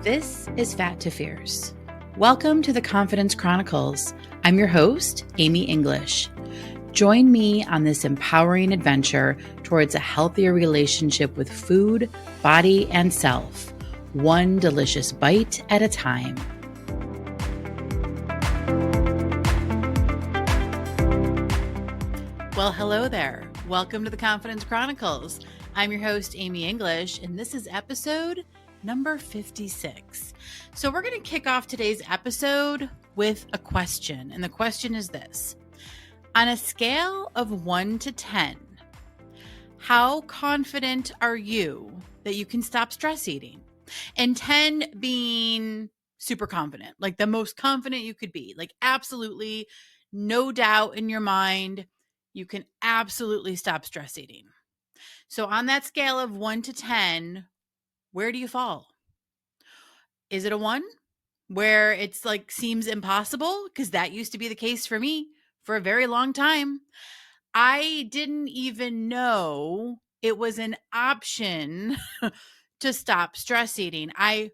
This is Fat to Fierce. Welcome to the Confidence Chronicles. I'm your host, Amy English. Join me on this empowering adventure towards a healthier relationship with food, body, and self, one delicious bite at a time. Well, hello there. Welcome to the Confidence Chronicles. I'm your host, Amy English, and this is episode number 56. So we're going to kick off today's episode with a question. And the question is this: on a scale of 1 to 10, how confident are you that you can stop stress eating? And 10 being super confident, like the most confident you could be, like absolutely no doubt in your mind, you can absolutely stop stress eating. So on that scale of 1 to 10, where do you fall? Is it a 1 where it's like seems impossible? Because that used to be the case for me for a very long time. I didn't even know it was an option to stop stress eating. I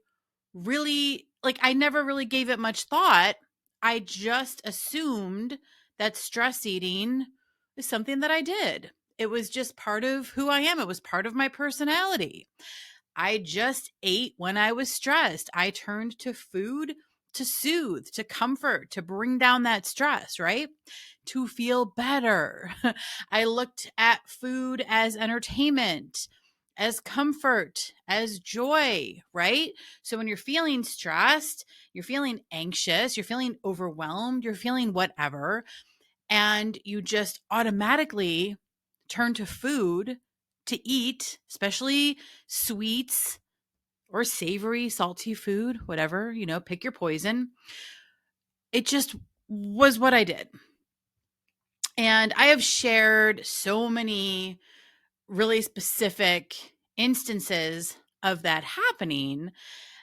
never really gave it much thought. I just assumed that stress eating is something that I did. It was just part of who I am. It was part of my personality. I just ate when I was stressed. I turned to food to soothe, to comfort, to bring down that stress, right? To feel better. I looked at food as entertainment, as comfort, as joy, right? So when you're feeling stressed, you're feeling anxious, you're feeling overwhelmed, you're feeling whatever, and you just automatically turn to food to eat, especially sweets or savory, salty food, whatever, pick your poison. It just was what I did. And I have shared so many really specific instances of that happening.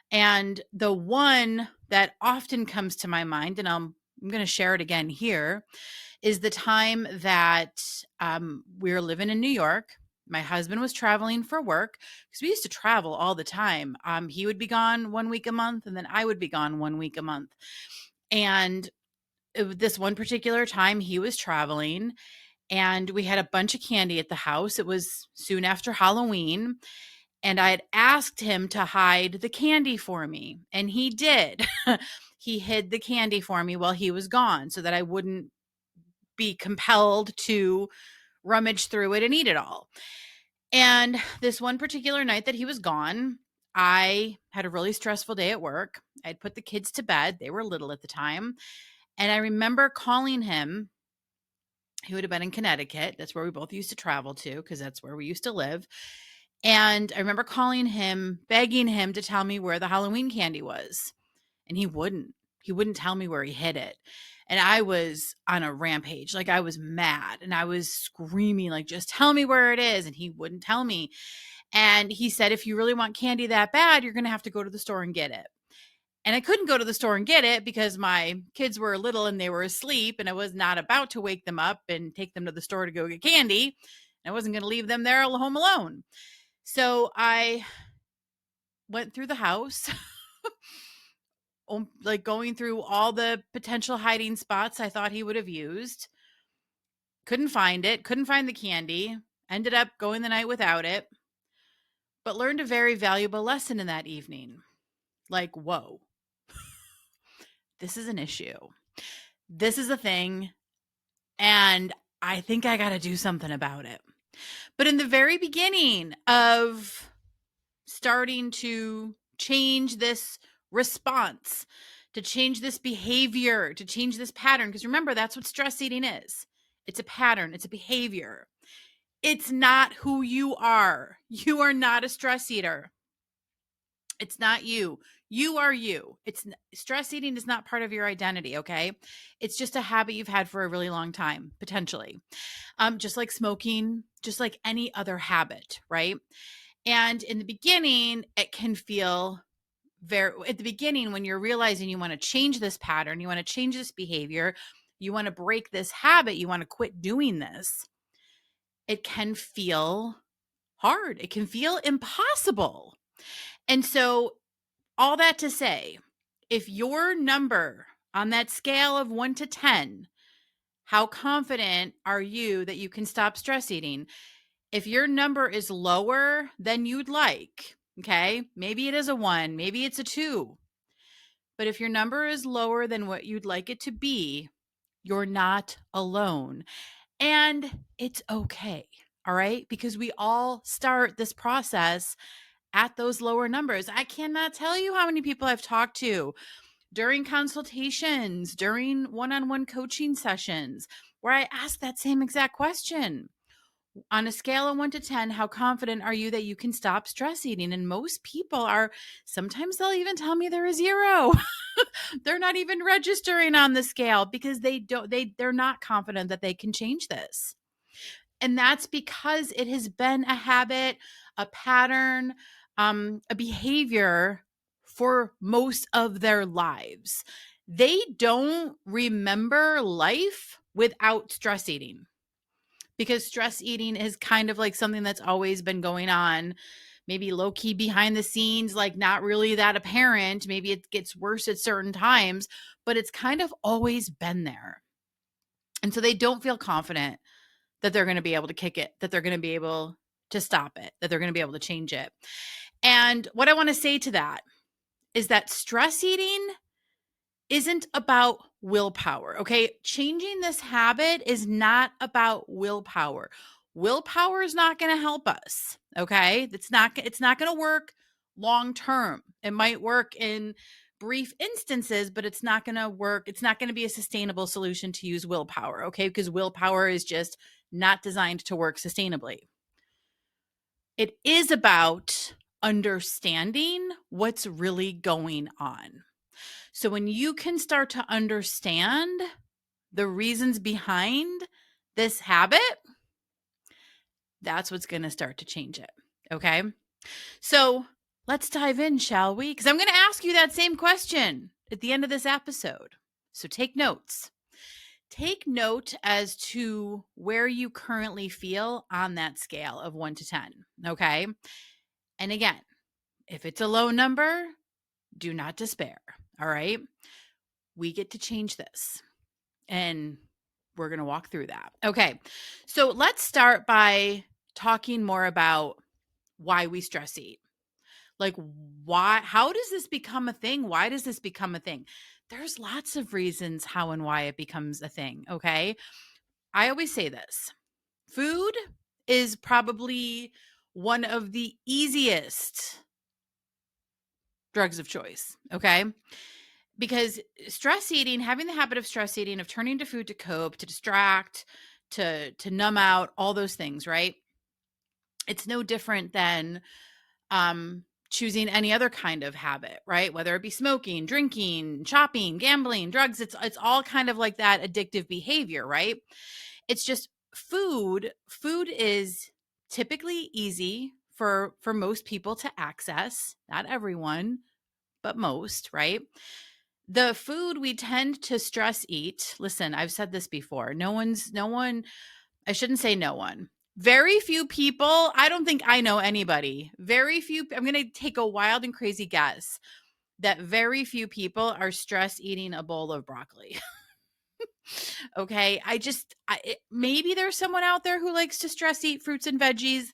And the one that often comes to my mind, and I'm going to share it again here, is the time that we were living in New York. My husband was traveling for work because we used to travel all the time. He would be gone 1 week a month, and then I would be gone 1 week a month. And this one particular time he was traveling, and we had a bunch of candy at the house. It was soon after Halloween, and I had asked him to hide the candy for me, and he did. He hid the candy for me while he was gone so that I wouldn't be compelled to rummage through it and eat it all. And this one particular night that he was gone, I had a really stressful day at work. I'd put the kids to bed. They were little at the time. And I remember calling him. He would have been in Connecticut. That's where we both used to travel to because that's where we used to live. And I remember calling him, begging him to tell me where the Halloween candy was. And he wouldn't. He wouldn't tell me where he hid it. And I was on a rampage. Like I was mad and I was screaming, like, just tell me where it is. And he wouldn't tell me. And he said, if you really want candy that bad, you're going to have to go to the store and get it. And I couldn't go to the store and get it because my kids were little and they were asleep. And I was not about to wake them up and take them to the store to go get candy. I wasn't going to leave them there home alone. So I went through the house. Like going through all the potential hiding spots I thought he would have used. Couldn't find it. Couldn't find the candy. Ended up going the night without it. But learned a very valuable lesson in that evening. Like, whoa. This is an issue. This is a thing. And I think I got to do something about it. But in the very beginning of starting to change this response, to change this behavior, to change this pattern. Because remember, that's what stress eating is. It's a pattern. It's a behavior. It's not who you are. You are not a stress eater. It's not you. You are you. Stress eating is not part of your identity, okay? It's just a habit you've had for a really long time, potentially. Just like smoking, just like any other habit, right? And in the beginning, it can feel at the beginning, when you're realizing you want to change this pattern, you want to change this behavior, you want to break this habit, you want to quit doing this, it can feel hard. It can feel impossible. And so All that to say, if your number on that scale of 1 to 10, how confident are you that you can stop stress eating? If your number is lower than you'd like, okay, maybe it is a 1, maybe it's a 2. But if your number is lower than what you'd like it to be, you're not alone. And it's okay. All right. Because we all start this process at those lower numbers. I cannot tell you how many people I've talked to during consultations, during one-on-one coaching sessions, where I ask that same exact question. On a scale of 1 to 10, how confident are you that you can stop stress eating? And most people are, sometimes they'll even tell me they're a 0. They're not even registering on the scale because they're not confident that they can change this. And that's because it has been a habit, a pattern, a behavior for most of their lives. They don't remember life without stress eating, because stress eating is kind of like something that's always been going on, maybe low key behind the scenes, like not really that apparent. Maybe it gets worse at certain times, but it's kind of always been there. And so they don't feel confident that they're going to be able to kick it, that they're going to be able to stop it, that they're going to be able to change it. And what I want to say to that is that stress eating isn't about willpower. Okay. Changing this habit is not about willpower. Willpower is not going to help us. Okay. It's not going to work long term. It might work in brief instances, but it's not going to work. It's not going to be a sustainable solution to use willpower. Okay. Because willpower is just not designed to work sustainably. It is about understanding what's really going on. So when you can start to understand the reasons behind this habit, that's what's going to start to change it. Okay. So let's dive in, shall we? Because I'm going to ask you that same question at the end of this episode. So take notes. Take note as to where you currently feel on that scale of 1 to 10. Okay. And again, if it's a low number, do not despair. All right. We get to change this, and we're going to walk through that. Okay. So let's start by talking more about why we stress eat. Like, how does this become a thing? Why does this become a thing? There's lots of reasons how and why it becomes a thing. Okay. I always say this: food is probably one of the easiest drugs of choice. Okay. Because stress eating, having the habit of stress eating, of turning to food to cope, to distract, to numb out, all those things, right? It's no different than choosing any other kind of habit, right? Whether it be smoking, drinking, shopping, gambling, drugs, it's all kind of like that addictive behavior, right? It's just food. Food is typically easy for most people to access, not everyone, but most, right? The food we tend to stress eat, listen, I've said this before. I shouldn't say no one. Very few people, I don't think I know anybody. I'm going to take a wild and crazy guess that very few people are stress eating a bowl of broccoli. Okay. Maybe there's someone out there who likes to stress eat fruits and veggies.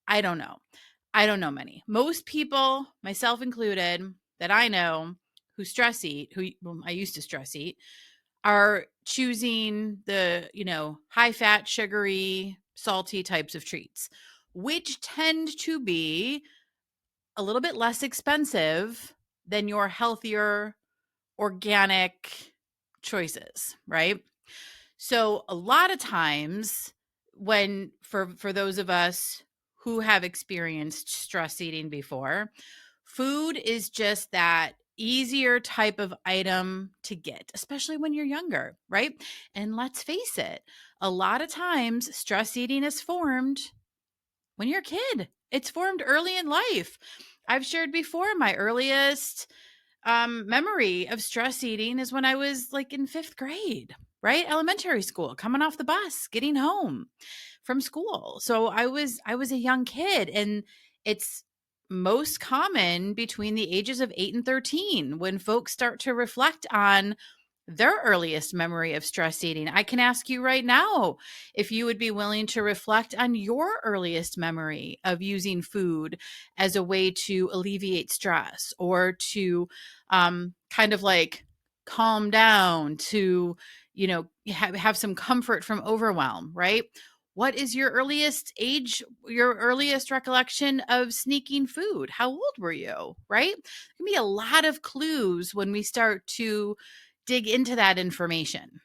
I don't know. I don't know many. Most people, myself included, that I know who stress eat, I used to stress eat, are choosing the, high fat, sugary, salty types of treats, which tend to be a little bit less expensive than your healthier, organic choices, right? So a lot of times when for those of us who have experienced stress eating before, food is just that easier type of item to get, especially when you're younger, right? And let's face it, a lot of times stress eating is formed when you're a kid. It's formed early in life. I've shared before my earliest memory of stress eating is when I was like in 5th grade, right? Elementary school, coming off the bus, getting home from school. So I was a young kid, and it's most common between the ages of 8 and 13 when folks start to reflect on their earliest memory of stress eating. I can ask you right now if you would be willing to reflect on your earliest memory of using food as a way to alleviate stress or to kind of like calm down, to, have some comfort from overwhelm, right? What is your earliest age, your earliest recollection of sneaking food? How old were you, right? There can be a lot of clues when we start to dig into that information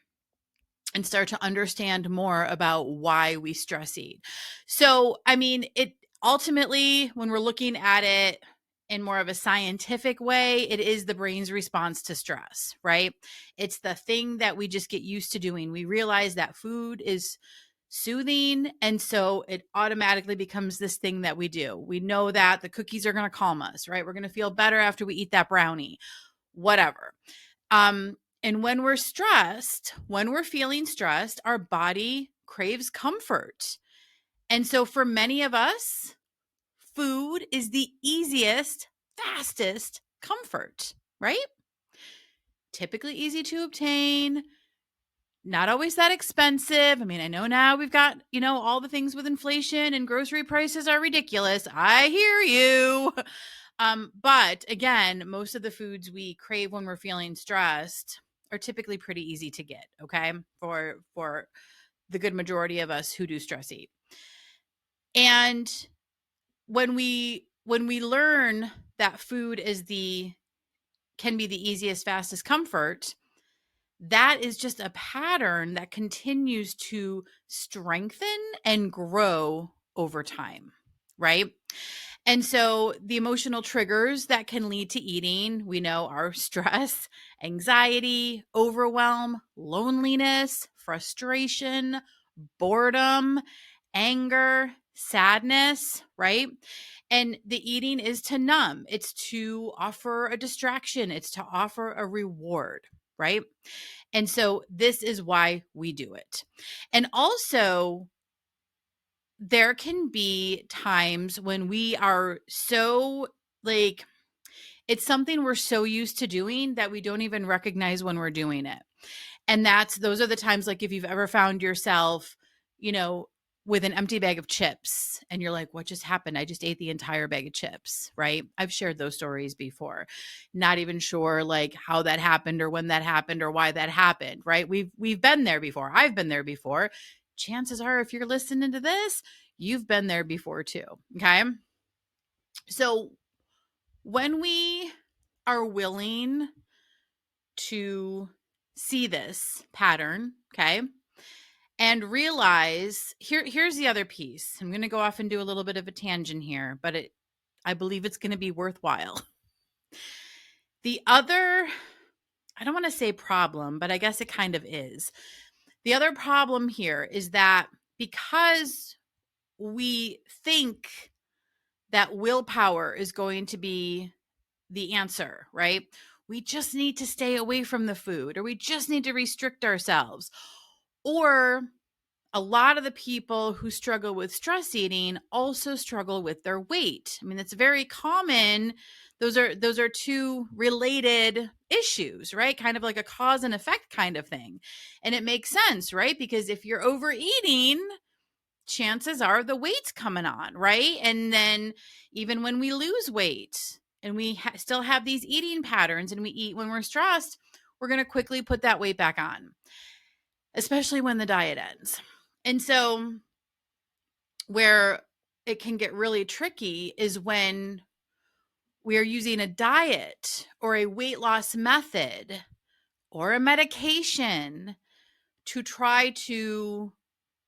and start to understand more about why we stress eat. So, I mean, it ultimately, when we're looking at it in more of a scientific way, it is the brain's response to stress, right? It's the thing that we just get used to doing. We realize that food is soothing, and so it automatically becomes this thing that we do. We know that the cookies are going to calm us, right? We're going to feel better after we eat that brownie, whatever. And when we're stressed, when we're feeling stressed, our body craves comfort. And so for many of us, food is the easiest, fastest comfort, right? Typically easy to obtain, not always that expensive. I mean, I know now we've got, all the things with inflation and grocery prices are ridiculous. I hear you. But again, most of the foods we crave when we're feeling stressed are typically pretty easy to get, okay? For the good majority of us who do stress eat. And when we learn that food can be the easiest, fastest comfort, that is just a pattern that continues to strengthen and grow over time, right? And so the emotional triggers that can lead to eating, we know, are stress, anxiety, overwhelm, loneliness, frustration, boredom, anger, sadness, right? And the eating is to numb, it's to offer a distraction, it's to offer a reward, right? And so this is why we do it. And also, there can be times when we are so like, it's something we're so used to doing that we don't even recognize when we're doing it. And those are the times, like if you've ever found yourself, with an empty bag of chips and you're like, what just happened? I just ate the entire bag of chips, right? I've shared those stories before. Not even sure like how that happened or when that happened or why that happened, right? We've been there before. I've been there before. Chances are, if you're listening to this, you've been there before too. Okay. So when we are willing to see this pattern, okay, and realize here's the other piece. I'm going to go off and do a little bit of a tangent here, but I believe it's going to be worthwhile. The other, I don't want to say problem, but I guess it kind of is. The other problem here is that because we think that willpower is going to be the answer, right? We just need to stay away from the food, or we just need to restrict ourselves. Or a lot of the people who struggle with stress eating also struggle with their weight. I mean, it's very common. Those are two related issues, right? Kind of like a cause and effect kind of thing. And it makes sense, right? Because if you're overeating, chances are the weight's coming on, right? And then even when we lose weight and we still have these eating patterns and we eat when we're stressed, we're going to quickly put that weight back on, especially when the diet ends. And so where it can get really tricky is when we are using a diet or a weight loss method or a medication to try to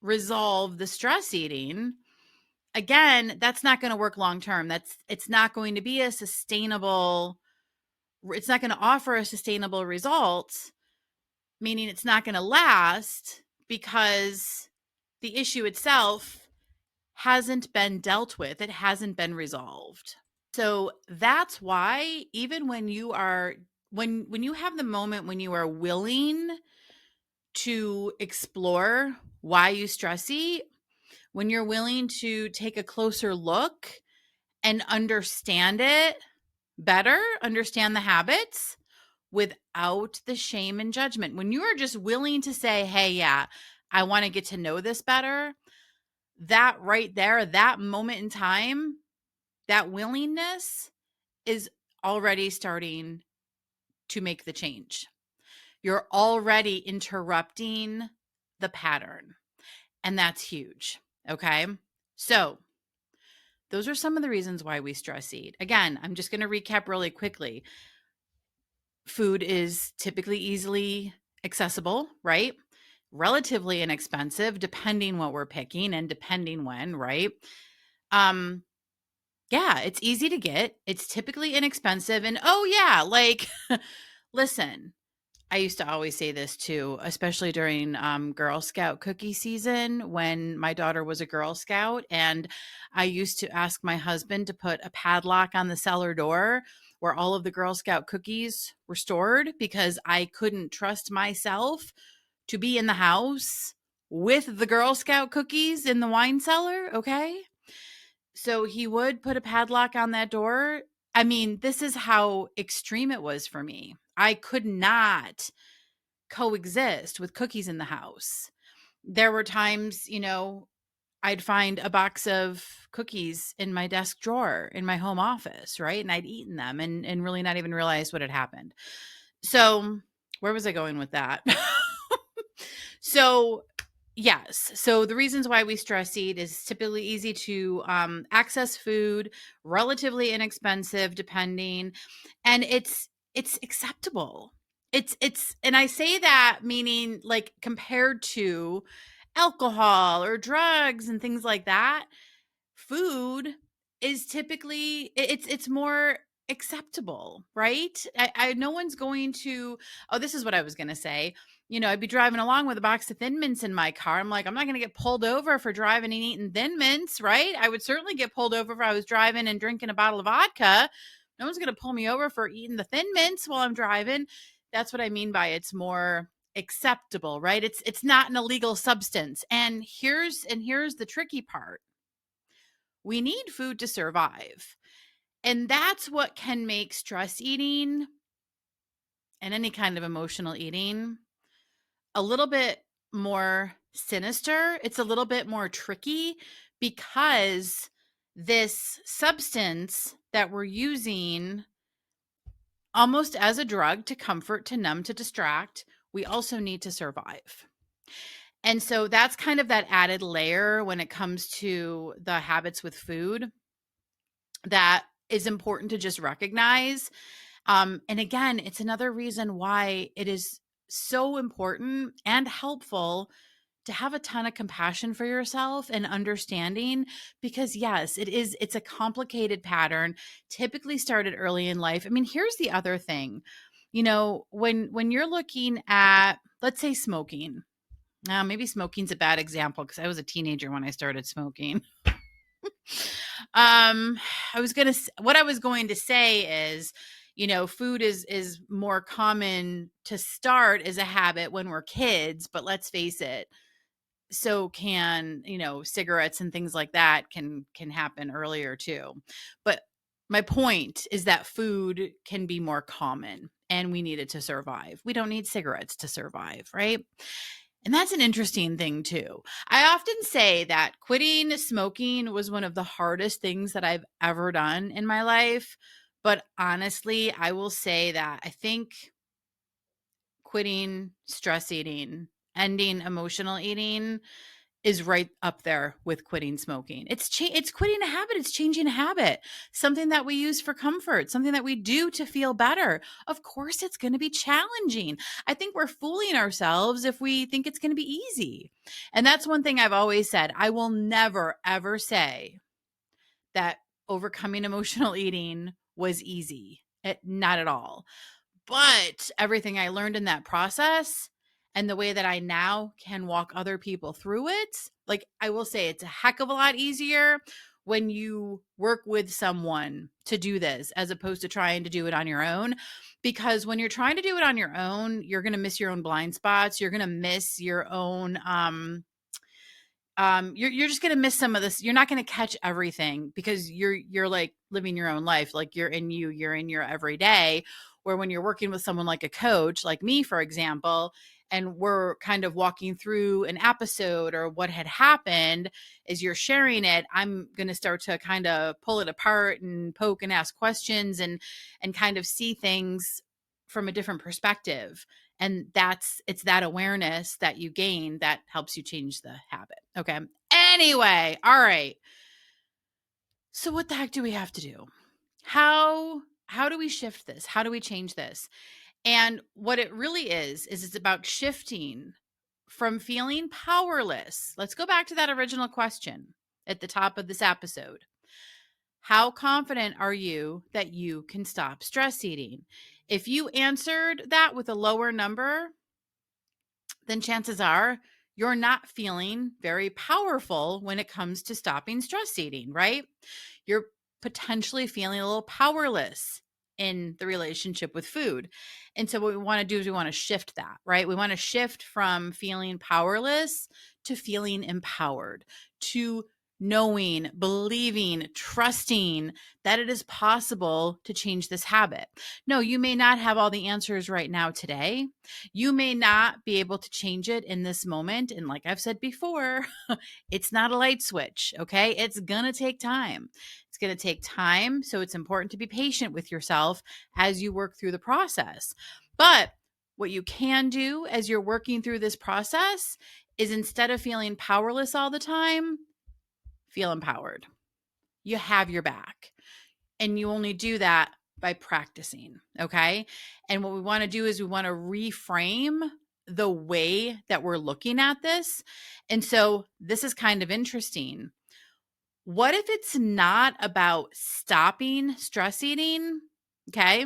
resolve the stress eating. Again, that's not going to work long term. It's not going to be it's not going to offer a sustainable result, meaning it's not going to last because the issue itself hasn't been dealt with. It hasn't been resolved. So that's why even when you are when you have the moment when you are willing to explore why you stress eat, when you're willing to take a closer look and understand it better, understand the habits without the shame and judgment. When you are just willing to say, hey, yeah, I want to get to know this better, that right there, that moment in time, that willingness is already starting to make the change. You're already interrupting the pattern, and that's huge. Okay. So, those are some of the reasons why we stress eat. Again, I'm just going to recap really quickly. Food is typically easily accessible, right? Relatively inexpensive, depending what we're picking and depending when, right? Yeah, it's easy to get. It's typically inexpensive. And oh, yeah, like, listen, I used to always say this too, especially during Girl Scout cookie season when my daughter was a Girl Scout. And I used to ask my husband to put a padlock on the cellar door where all of the Girl Scout cookies were stored because I couldn't trust myself to be in the house with the Girl Scout cookies in the wine cellar. Okay. So he would put a padlock on that door. I mean, this is how extreme it was for me. I could not coexist with cookies in the house. There were times, I'd find a box of cookies in my desk drawer in my home office, right? And I'd eaten them and really not even realize what had happened. So, where was I going with that? So, yes. So the reasons why we stress eat is typically easy to access food, relatively inexpensive, depending, and it's acceptable. And I say that meaning like compared to alcohol or drugs and things like that, food is typically it's more acceptable, right? I no one's going to, oh, this is what I was going to say. I'd be driving along with a box of Thin Mints in my car. I'm like, I'm not going to get pulled over for driving and eating Thin Mints, right? I would certainly get pulled over if I was driving and drinking a bottle of vodka. No one's going to pull me over for eating the Thin Mints while I'm driving. That's what I mean by it's more acceptable, right? It's not an illegal substance. And here's the tricky part. We need food to survive. And that's what can make stress eating and any kind of emotional eating a little bit more sinister. It's a little bit more tricky because this substance that we're using almost as a drug to comfort, to numb, to distract, we also need to survive. And so that's kind of that added layer when it comes to the habits with food that is important to just recognize. And again, it's another reason why it is so important and helpful to have a ton of compassion for yourself and understanding, because yes, it's a complicated pattern, typically started early in life. I mean, here's the other thing, when you're looking at, let's say, smoking. Now, maybe smoking's a bad example because I was a teenager when I started smoking. What I was going to say is, food is more common to start as a habit when we're kids, but let's face it, so can, cigarettes and things like that can happen earlier too. But my point is that food can be more common and we need it to survive. We don't need cigarettes to survive, right? And that's an interesting thing too. I often say that quitting smoking was one of the hardest things that I've ever done in my life. But honestly, I will say that I think quitting stress eating, ending emotional eating is right up there with quitting smoking. It's quitting a habit. It's changing a habit, something that we use for comfort, something that we do to feel better. Of course, it's going to be challenging. I think we're fooling ourselves if we think it's going to be easy. And that's one thing I've always said. I will never, ever say that overcoming emotional eating was easy. Not at all. But everything I learned in that process and the way that I now can walk other people through it, like I will say, it's a heck of a lot easier when you work with someone to do this as opposed to trying to do it on your own. Because when you're trying to do it on your own, you're going to miss your own blind spots. You're going to miss your own you're just going to miss some of this. You're not going to catch everything because you're like living your own life. Like you're in your everyday, where when you're working with someone like a coach, like me, for example, and we're kind of walking through an episode or what had happened, as you're sharing it, I'm going to start to kind of pull it apart and poke and ask questions and kind of see things from a different perspective. And it's that awareness that you gain that helps you change the habit. Okay. Anyway, all right. So what the heck do we have to do? How do we shift this? How do we change this? And what it really is it's about shifting from feeling powerless. Let's go back to that original question at the top of this episode. How confident are you that you can stop stress eating? If you answered that with a lower number, then chances are you're not feeling very powerful when it comes to stopping stress eating, right? You're potentially feeling a little powerless in the relationship with food. And so what we want to do is we want to shift that, right? We want to shift from feeling powerless to feeling empowered, to knowing, believing, trusting that it is possible to change this habit. No, you may not have all the answers right now today. You may not be able to change it in this moment. And like I've said before, it's not a light switch, okay? It's going to take time. It's going to take time. So it's important to be patient with yourself as you work through the process. But what you can do as you're working through this process is, instead of feeling powerless all the time, feel empowered. You have your back. And you only do that by practicing. Okay. And what we want to do is we want to reframe the way that we're looking at this. And so this is kind of interesting. What if it's not about stopping stress eating? Okay.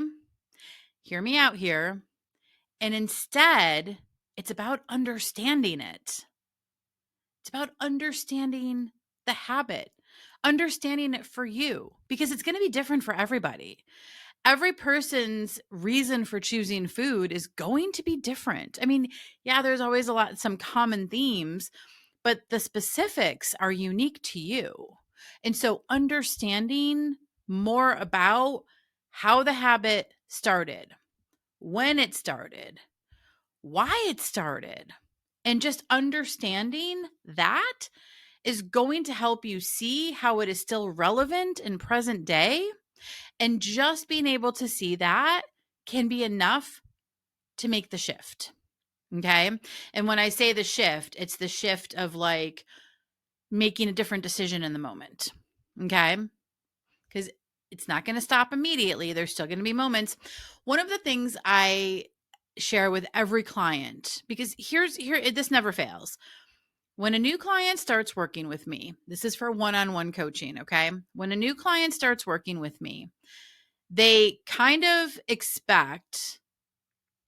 Hear me out here. And instead, it's about understanding it. It's about understanding the habit, understanding it for you, because it's going to be different for everybody. Every person's reason for choosing food is going to be different. I mean, yeah, there's always some common themes, but the specifics are unique to you. And so understanding more about how the habit started, when it started, why it started, and just understanding that is going to help you see how it is still relevant in present day. And just being able to see that can be enough to make the shift. Okay. And when I say the shift, it's the shift of like making a different decision in the moment. Okay. Because it's not going to stop immediately. There's still going to be moments. One of the things I share with every client, because here, this never fails. When a new client starts working with me, this is for one-on-one coaching, okay? When a new client starts working with me, they kind of expect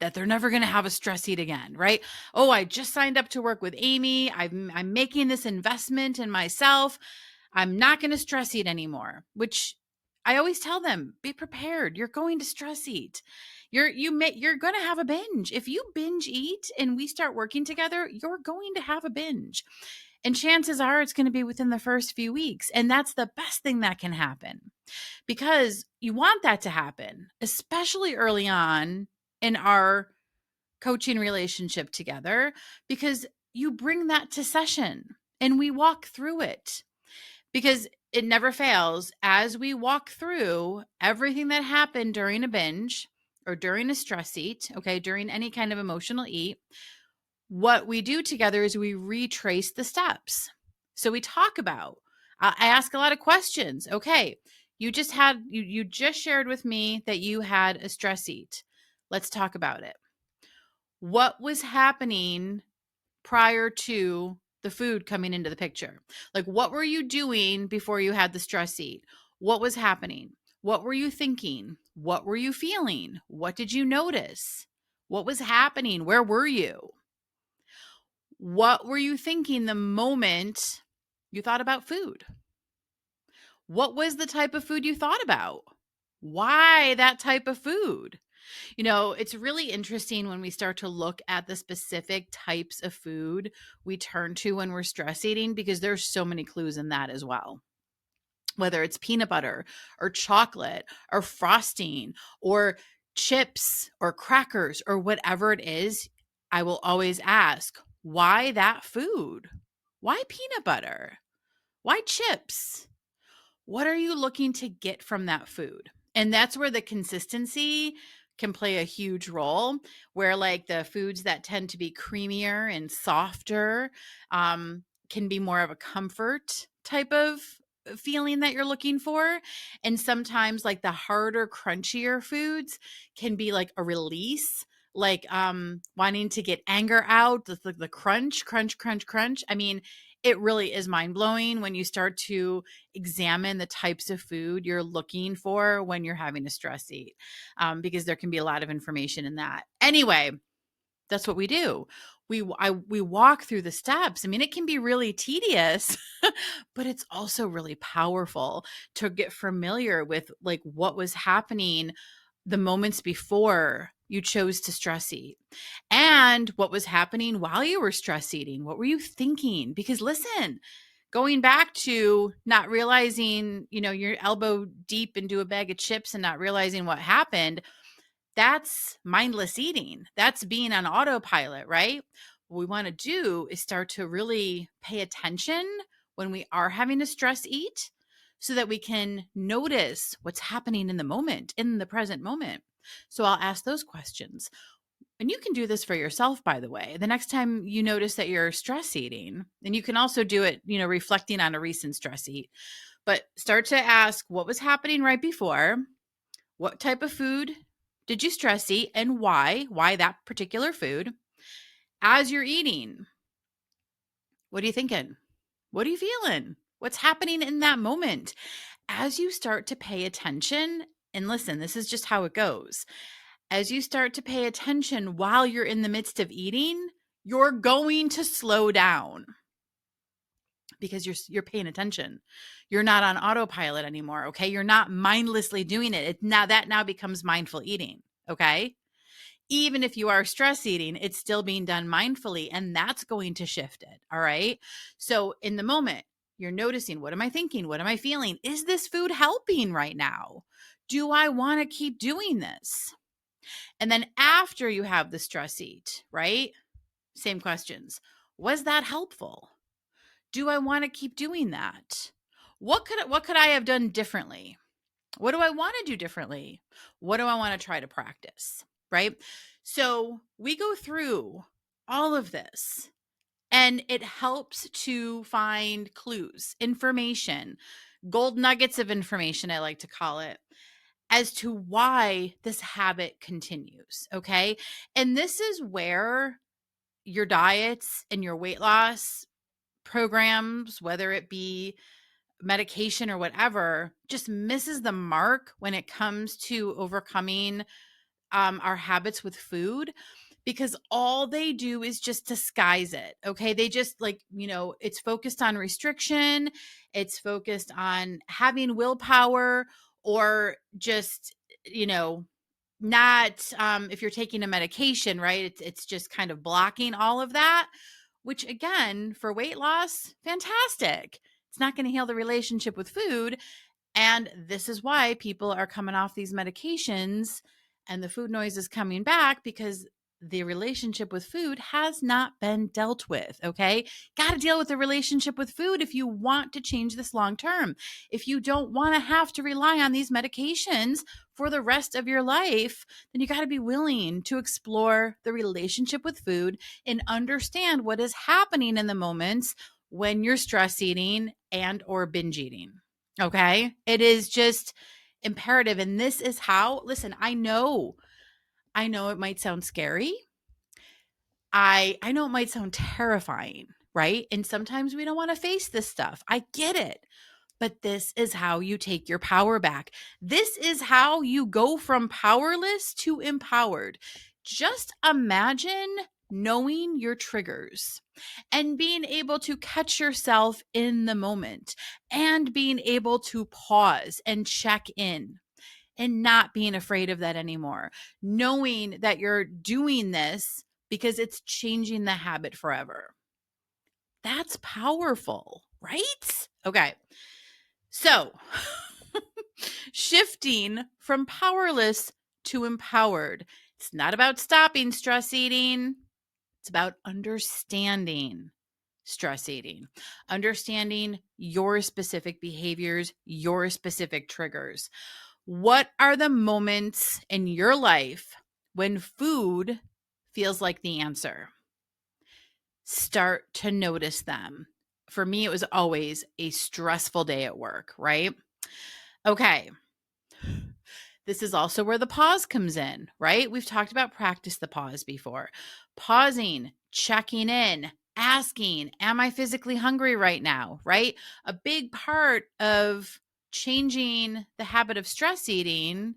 that they're never going to have a stress eat again, right? Oh, I just signed up to work with Amy. I'm making this investment in myself. I'm not going to stress eat anymore, which I always tell them, be prepared. You're going to stress eat. You're going to have a binge. If you binge eat and we start working together, you're going to have a binge. And chances are it's going to be within the first few weeks. And that's the best thing that can happen, because you want that to happen, especially early on in our coaching relationship together, because you bring that to session and we walk through it. Because it never fails, as we walk through everything that happened during a binge or during a stress eat, okay, during any kind of emotional eat, what we do together is we retrace the steps. So we talk about, I ask a lot of questions. Okay, you just shared with me that you had a stress eat. Let's talk about it. What was happening prior to the food coming into the picture? Like, what were you doing before you had the stress eat? What was happening? What were you thinking? What were you feeling? What did you notice? What was happening? Where were you? What were you thinking the moment you thought about food? What was the type of food you thought about? Why that type of food? It's really interesting when we start to look at the specific types of food we turn to when we're stress eating, because there's so many clues in that as well. Whether it's peanut butter or chocolate or frosting or chips or crackers or whatever it is, I will always ask, why that food? Why peanut butter? Why chips? What are you looking to get from that food? And that's where the consistency can play a huge role, where like the foods that tend to be creamier and softer can be more of a comfort type of feeling that you're looking for. And sometimes like the harder, crunchier foods can be like a release, like wanting to get anger out, the crunch, crunch, crunch, crunch. I mean, it really is mind blowing when you start to examine the types of food you're looking for when you're having a stress eat, because there can be a lot of information in that. Anyway, that's what we do. We walk through the steps. I mean, it can be really tedious, but it's also really powerful to get familiar with like what was happening the moments before you chose to stress eat, and what was happening while you were stress eating. What were you thinking? Because listen, going back to not realizing, your elbow deep into a bag of chips and not realizing what happened, that's mindless eating. That's being on autopilot, right? What we want to do is start to really pay attention when we are having a stress eat, so that we can notice what's happening in the moment, in the present moment. So I'll ask those questions. And you can do this for yourself, by the way. The next time you notice that you're stress eating, and you can also do it, reflecting on a recent stress eat, but start to ask what was happening right before, what type of food did you stress eat, and why that particular food. As you're eating, what are you thinking? What are you feeling? What's happening in that moment? As you start to pay attention, and listen, this is just how it goes. As you start to pay attention while you're in the midst of eating, you're going to slow down because you're paying attention. You're not on autopilot anymore, okay? You're not mindlessly doing it. That now becomes mindful eating, okay? Even if you are stress eating, it's still being done mindfully, and that's going to shift it. All right. So in the moment, you're noticing, what am I thinking? What am I feeling? Is this food helping right now? Do I want to keep doing this? And then after you have the stress eat, right? Same questions. Was that helpful? Do I want to keep doing that? What could I have done differently? What do I want to do differently? What do I want to try to practice? Right? So we go through all of this, and it helps to find clues, information, gold nuggets of information, I like to call it, as to why this habit continues. Okay. And this is where your diets and your weight loss programs, whether it be medication or whatever, just misses the mark when it comes to overcoming our habits with food, because all they do is just disguise it. Okay. They just like, it's focused on restriction, it's focused on having willpower, or just, not if you're taking a medication, right? It's just kind of blocking all of that, which again, for weight loss, fantastic. It's not going to heal the relationship with food. And this is why people are coming off these medications and the food noise is coming back, because the relationship with food has not been dealt with. Okay. Got to deal with the relationship with food if you want to change this long term. If you don't want to have to rely on these medications for the rest of your life, then you got to be willing to explore the relationship with food and understand what is happening in the moments when you're stress eating and or binge eating. Okay. It is just imperative. And this is how, listen, I know it might sound scary. I know it might sound terrifying, right? And sometimes we don't want to face this stuff. I get it. But this is how you take your power back. This is how you go from powerless to empowered. Just imagine knowing your triggers and being able to catch yourself in the moment and being able to pause and check in. and not being afraid of that anymore. Knowing that you're doing this because it's changing the habit forever. That's powerful, right? Okay. So, shifting from powerless to empowered. It's not about stopping stress eating. It's about understanding stress eating, understanding your specific behaviors, your specific triggers. What are the moments in your life when food feels like the answer? Start to notice them. For me, it was always a stressful day at work, right? Okay. This is also where the pause comes in, right? We've talked about practice the pause before. Pausing, checking in, asking, am I physically hungry right now, right? A big part of changing the habit of stress eating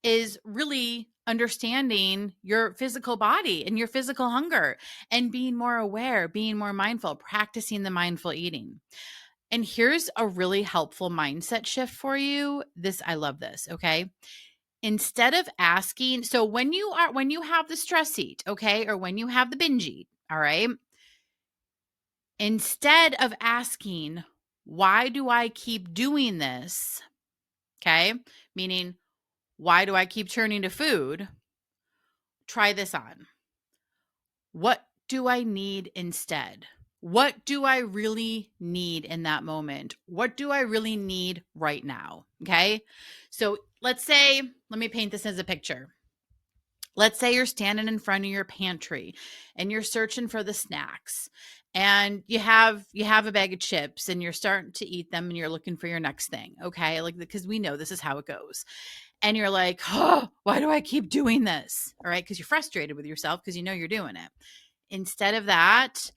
is really understanding your physical body and your physical hunger and being more aware, being more mindful, practicing the mindful eating. And here's a really helpful mindset shift for you. I love this, okay? Instead of asking, so when you have the stress eat, okay, or when you have the binge eat, all right, instead of asking, why do I keep doing this? Okay, meaning, why do I keep turning to food? Try this on. What do I need instead? What do I really need in that moment? What do I really need right now? Okay. So let me paint this as a picture. Let's say you're standing in front of your pantry and you're searching for the snacks, and you have a bag of chips and you're starting to eat them and you're looking for your next thing. Okay. Like, because we know this is how it goes. And you're like, oh, why do I keep doing this? All right. Because you're frustrated with yourself because you know you're doing it. Instead of that,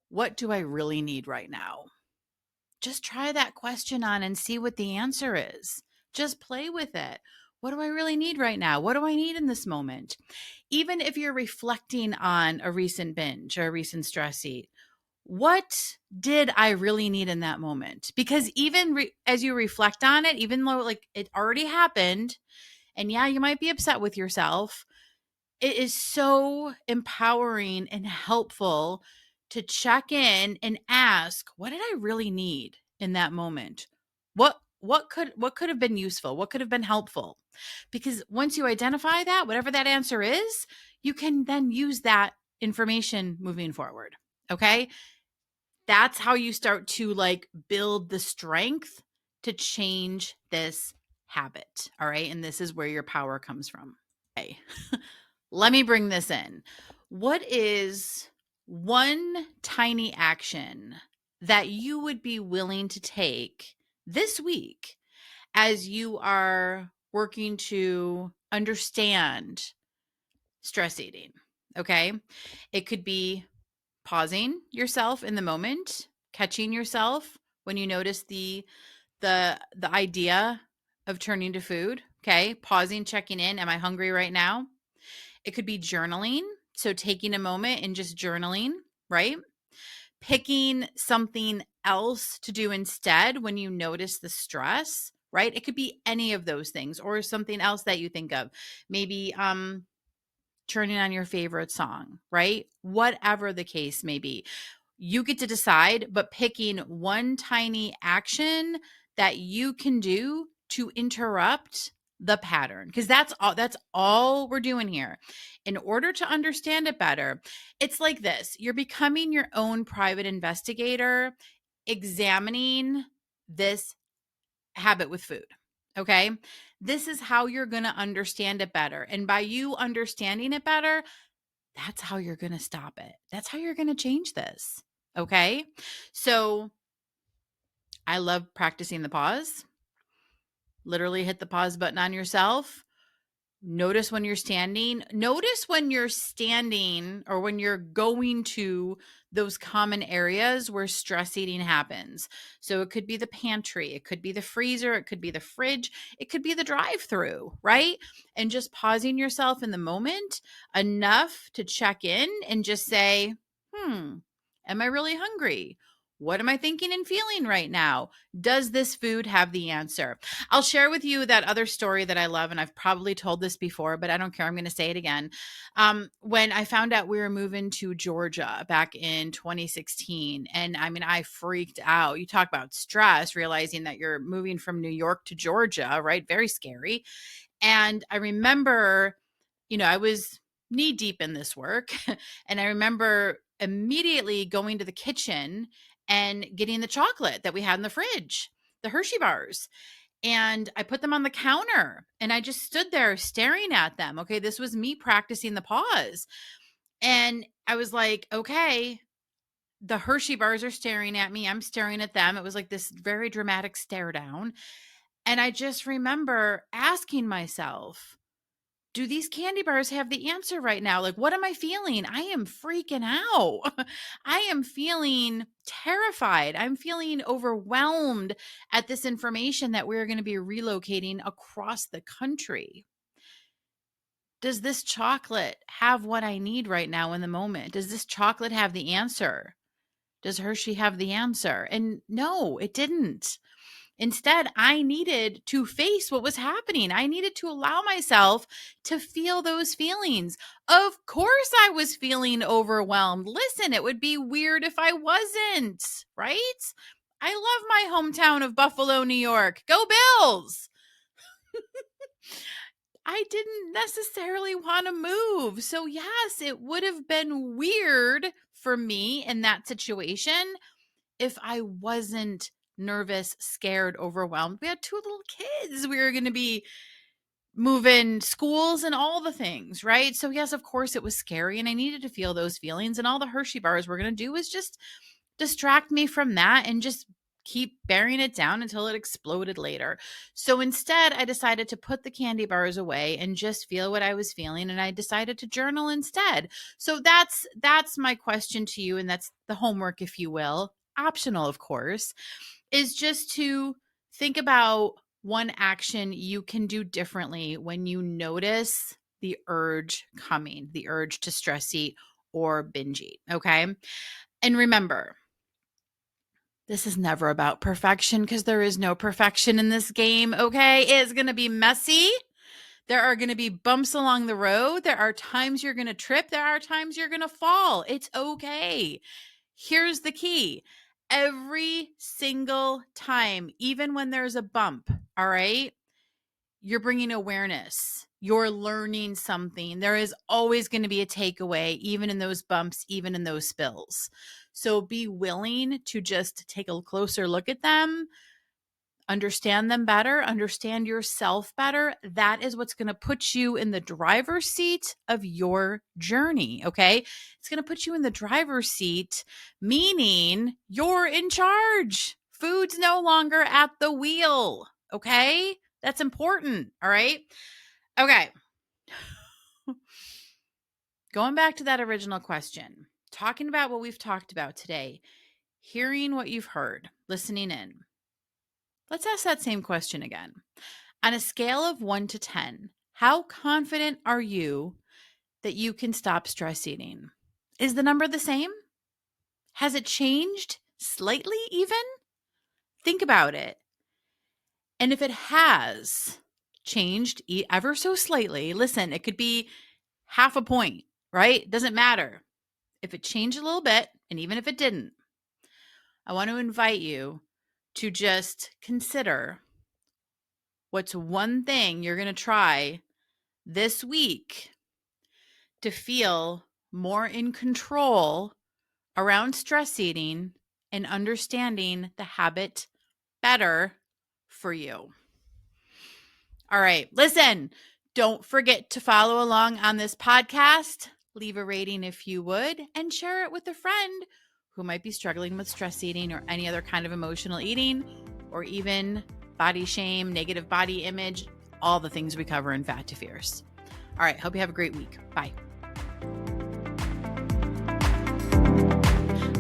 what do I really need right now? Just try that question on and see what the answer is. Just play with it. What do I really need right now? What do I need in this moment? Even if you're reflecting on a recent binge or a recent stress eat, what did I really need in that moment? Because even as you reflect on it, even though like it already happened, and yeah, you might be upset with yourself, it is so empowering and helpful to check in and ask, what did I really need in that moment? What could have been useful? What could have been helpful? Because once you identify that, whatever that answer is, you can then use that information moving forward. Okay? That's how you start to like build the strength to change this habit. All right? And this is where your power comes from. Okay. Let me bring this in. What is one tiny action that you would be willing to take this week as you are working to understand stress eating? Okay. It could be pausing yourself in the moment, catching yourself when you notice the idea of turning to food. Okay. Pausing, checking in. Am I hungry right now? It could be journaling. So taking a moment and just journaling, right? Picking something else to do instead when you notice the stress, right? It could be any of those things or something else that you think of. Maybe turning on your favorite song, right? Whatever the case may be. You get to decide, but picking one tiny action that you can do to interrupt the pattern, because that's all we're doing here. In order to understand it better, it's like this. You're becoming your own private investigator, examining this habit with food. Okay? This is how you're going to understand it better. And by you understanding it better, that's how you're going to stop it. That's how you're going to change this. Okay? So I love practicing the pause. Literally hit the pause button on yourself. Notice when you're standing. Notice when you're standing or when you're going to those common areas where stress eating happens. So it could be the pantry, it could be the freezer, it could be the fridge, it could be the drive-through, right? And just pausing yourself in the moment enough to check in and just say, am I really hungry? What am I thinking and feeling right now? Does this food have the answer? I'll share with you that other story that I love, and I've probably told this before, but I don't care. I'm going to say it again. When I found out we were moving to Georgia back in 2016, and I mean, I freaked out. You talk about stress, realizing that you're moving from New York to Georgia, right? Very scary. And I remember, I was knee deep in this work. And I remember immediately going to the kitchen and getting the chocolate that we had in the fridge, the Hershey bars. And I put them on the counter and I just stood there staring at them. Okay. This was me practicing the pause. And I was like, okay, the Hershey bars are staring at me. I'm staring at them. It was like this very dramatic stare down. And I just remember asking myself, do these candy bars have the answer right now? Like, what am I feeling? I am freaking out. I am feeling terrified. I'm feeling overwhelmed at this information that we're going to be relocating across the country. Does this chocolate have what I need right now in the moment? Does this chocolate have the answer? Does Hershey have the answer? And no, it didn't. Instead, I needed to face what was happening. I needed to allow myself to feel those feelings. Of course, I was feeling overwhelmed. Listen, it would be weird if I wasn't, right? I love my hometown of Buffalo, New York. Go Bills! I didn't necessarily want to move. So yes, it would have been weird for me in that situation if I wasn't nervous, scared, overwhelmed. We had 2 little kids. We were going to be moving schools and all the things, right? So yes, of course it was scary and I needed to feel those feelings, and all the Hershey bars we're going to do is just distract me from that and just keep bearing it down until it exploded later. So instead, I decided to put the candy bars away and just feel what I was feeling, and I decided to journal instead. So that's my question to you, and that's the homework, if you will, optional of course, is just to think about one action you can do differently when you notice the urge coming, the urge to stress eat or binge eat. Okay. And remember, this is never about perfection because there is no perfection in this game. Okay. It's going to be messy. There are going to be bumps along the road. There are times you're going to trip. There are times you're going to fall. It's okay. Here's the key. Every single time, even when there's a bump, all right, you're bringing awareness. You're learning something. There is always going to be a takeaway, even in those bumps, even in those spills. So be willing to just take a closer look at them, understand them better, understand yourself better. That is what's going to put you in the driver's seat of your journey, okay? It's going to put you in the driver's seat, meaning you're in charge. Food's no longer at the wheel, okay? That's important, all right? Okay. Going back to that original question, talking about what we've talked about today, hearing what you've heard, listening in. Let's ask that same question again. On a scale of 1 to 10, how confident are you that you can stop stress eating? Is the number the same? Has it changed slightly even? Think about it. And if it has changed ever so slightly, listen, it could be half a point, right? It doesn't matter. If it changed a little bit, and even if it didn't, I want to invite you to just consider what's one thing you're going to try this week to feel more in control around stress eating and understanding the habit better for you. All right, listen, don't forget to follow along on this podcast. Leave a rating if you would, and share it with a friend who might be struggling with stress eating or any other kind of emotional eating, or even body shame, negative body image, all the things we cover in Fat to Fierce. All right, hope you have a great week. Bye.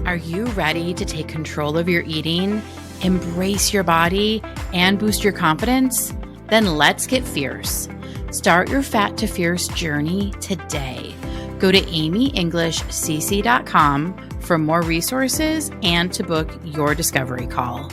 Are you ready to take control of your eating, embrace your body, and boost your confidence? Then let's get fierce. Start your Fat to Fierce journey today. Go to amyenglishcc.com for more resources and to book your discovery call.